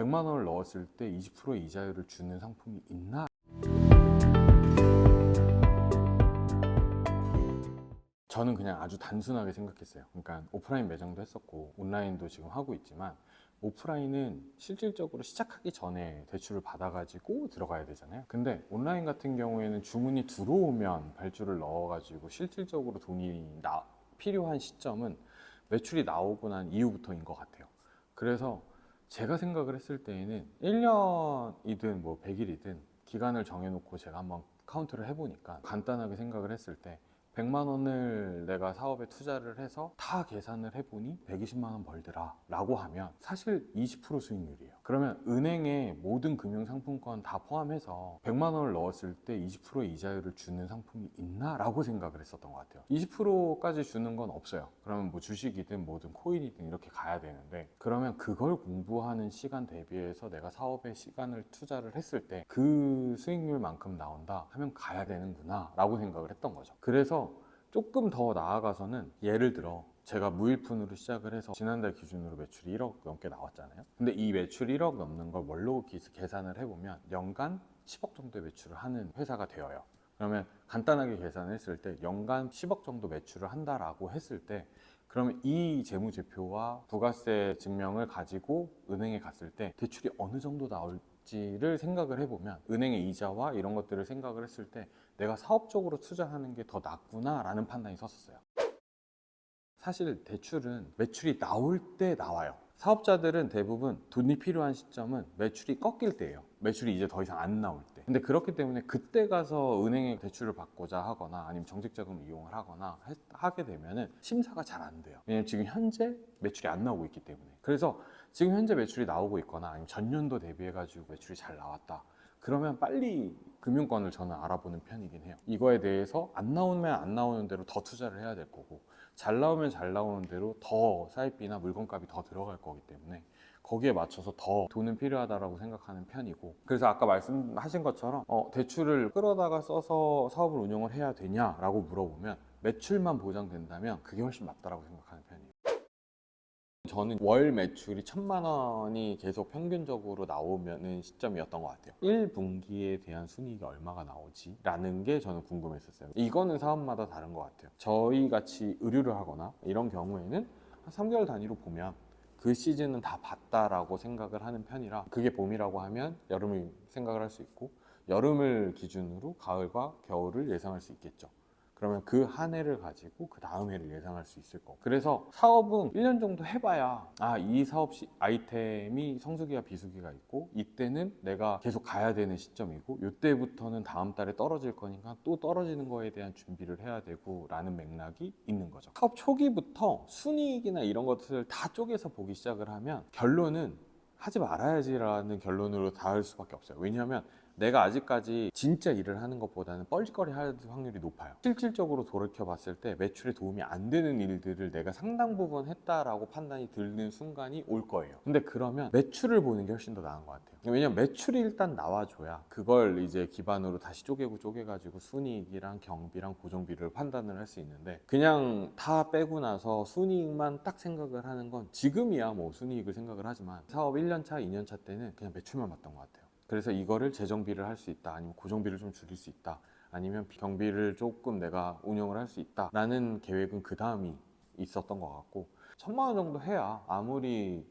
100만 원을 넣었을 때 20% 이자율을 주는 상품이 있나? 저는 그냥 아주 단순하게 생각했어요. 그러니까 오프라인 매장도 했었고 온라인도 지금 하고 있지만, 오프라인은 실질적으로 시작하기 전에 대출을 받아가지고 들어가야 되잖아요. 근데 온라인 같은 경우에는 주문이 들어오면 발주를 넣어가지고 실질적으로 돈이 필요한 시점은 매출이 나오고 난 이후부터인 것 같아요. 그래서 제가 생각을 했을 때에는 1년이든 뭐 100일이든 기간을 정해놓고 제가 한번 카운트를 해보니까, 간단하게 생각을 했을 때 100만 원을 내가 사업에 투자를 해서 다 계산을 해보니 120만 원 벌더라 라고 하면 사실 20% 수익률이에요. 그러면 은행의 모든 금융상품권 다 포함해서 100만 원을 넣었을 때 20% 이자율을 주는 상품이 있나? 라고 생각을 했었던 것 같아요. 20%까지 주는 건 없어요. 그러면 뭐 주식이든 뭐든 코인이든 이렇게 가야 되는데, 그러면 그걸 공부하는 시간 대비해서 내가 사업에 시간을 투자를 했을 때 그 수익률만큼 나온다 하면 가야 되는구나 라고 생각을 했던 거죠. 그래서 조금 더 나아가서는, 예를 들어 제가 무일푼으로 시작을 해서 지난달 기준으로 매출이 1억 넘게 나왔잖아요. 근데 이 매출 1억 넘는 걸 뭘로 계산을 해보면 연간 10억 정도의 매출을 하는 회사가 되어요. 그러면 간단하게 계산했을 때 연간 10억 정도 매출을 한다라고 했을 때, 그러면 이 재무제표와 부가세 증명을 가지고 은행에 갔을 때 대출이 어느 정도 나올지를 생각을 해보면, 은행의 이자와 이런 것들을 생각을 했을 때 내가 사업적으로 투자하는 게 더 낫구나 라는 판단이 섰었어요. 사실 대출은 매출이 나올 때 나와요. 사업자들은 대부분 돈이 필요한 시점은 매출이 꺾일 때예요. 매출이 이제 더 이상 안 나올 때. 근데 그렇기 때문에 그때 가서 은행에 대출을 받고자 하거나 아니면 정책자금을 이용을 하거나 하게 되면은 심사가 잘 안 돼요. 왜냐면 지금 현재 매출이 안 나오고 있기 때문에. 그래서 지금 현재 매출이 나오고 있거나 아니면 전년도 대비해가지고 매출이 잘 나왔다, 그러면 빨리 금융권을 저는 알아보는 편이긴 해요. 이거에 대해서 안 나오면 안 나오는 대로 더 투자를 해야 될 거고, 잘 나오면 잘 나오는 대로 더 사이비나 물건값이 더 들어갈 거기 때문에 거기에 맞춰서 더 돈은 필요하다고 생각하는 편이고, 그래서 아까 말씀하신 것처럼 대출을 끌어다가 써서 사업을 운영을 해야 되냐라고 물어보면, 매출만 보장된다면 그게 훨씬 맞다라고 생각하는 편이에요. 저는 월 매출이 1,000만 원이 계속 평균적으로 나오는 시점이었던 것 같아요. 1분기에 대한 순이익이 얼마가 나오지? 라는 게 저는 궁금했었어요. 이거는 사업마다 다른 것 같아요. 저희 같이 의류를 하거나 이런 경우에는 한 3개월 단위로 보면 그 시즌은 다 봤다라고 생각을 하는 편이라, 그게 봄이라고 하면 여름을 생각을 할 수 있고, 여름을 기준으로 가을과 겨울을 예상할 수 있겠죠. 그러면 그 한 해를 가지고 그 다음 해를 예상할 수 있을 거고, 그래서 사업은 1년 정도 해봐야 이 사업 아이템이 성수기와 비수기가 있고 이때는 내가 계속 가야 되는 시점이고 이때부터는 다음 달에 떨어질 거니까 또 떨어지는 거에 대한 준비를 해야 되고 라는 맥락이 있는 거죠. 사업 초기부터 순이익이나 이런 것들을 다 쪼개서 보기 시작을 하면 결론은 하지 말아야지라는 결론으로 닿을 수밖에 없어요. 왜냐하면 내가 아직까지 진짜 일을 하는 것보다는 뻘짓거리 할 확률이 높아요. 실질적으로 돌이켜 봤을 때 매출에 도움이 안 되는 일들을 내가 상당 부분 했다라고 판단이 드는 순간이 올 거예요. 근데 그러면 매출을 보는 게 훨씬 더 나은 것 같아요. 왜냐면 매출이 일단 나와줘야 그걸 이제 기반으로 다시 쪼개가지고 순이익이랑 경비랑 고정비를 판단을 할 수 있는데, 그냥 다 빼고 나서 순이익만 딱 생각을 하는 건, 지금이야 뭐 순이익을 생각을 하지만 사업 1년차, 2년차 때는 그냥 매출만 봤던 것 같아요. 그래서 이거를 재정비를 할 수 있다, 아니면 고정비를 좀 줄일 수 있다, 아니면 경비를 조금 내가 운영을 할 수 있다 라는 계획은 그 다음이 있었던 것 같고, 1,000만 원 정도 해야 아무리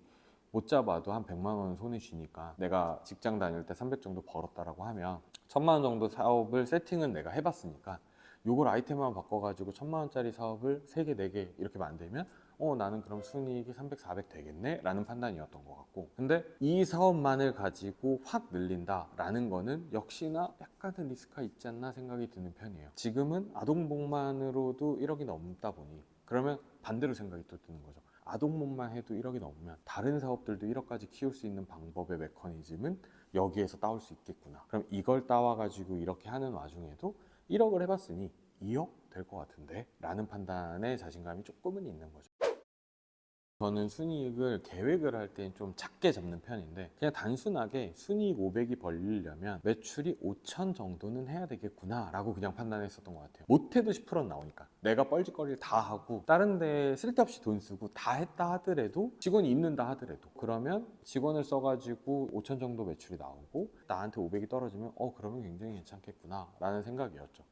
못 잡아도 한 100만 원은 손에 쥐니까, 내가 직장 다닐 때 300 정도 벌었다라고 하면 1,000만 원 정도 사업을 세팅은 내가 해봤으니까, 요걸 아이템만 바꿔가지고 1,000만 원짜리 사업을 3개, 4개 이렇게 만들면 나는 그럼 순이익이 300, 400 되겠네? 라는 판단이었던 것 같고, 근데 이 사업만을 가지고 확 늘린다 라는 거는 역시나 약간은 리스크가 있지 않나 생각이 드는 편이에요. 지금은 아동복만으로도 1억이 넘다 보니, 그러면 반대로 생각이 또 드는 거죠. 아동복만 해도 1억이 넘으면 다른 사업들도 1억까지 키울 수 있는 방법의 메커니즘은 여기에서 따올 수 있겠구나. 그럼 이걸 따와가지고 이렇게 하는 와중에도 1억을 해봤으니 2억 될 것 같은데? 라는 판단에 자신감이 조금은 있는 거죠. 저는 순이익을 계획을 할 때 좀 작게 잡는 편인데 그냥 단순하게 순이익 500이 벌리려면 매출이 5천 정도는 해야 되겠구나 라고 그냥 판단했었던 것 같아요. 못해도 10%는 나오니까 내가 뻘짓거리를 다 하고 다른 데 쓸데없이 돈 쓰고 다 했다 하더라도 직원이 있는다 하더라도 그러면 직원을 써가지고 5천 정도 매출이 나오고 나한테 500이 떨어지면 그러면 굉장히 괜찮겠구나 라는 생각이었죠.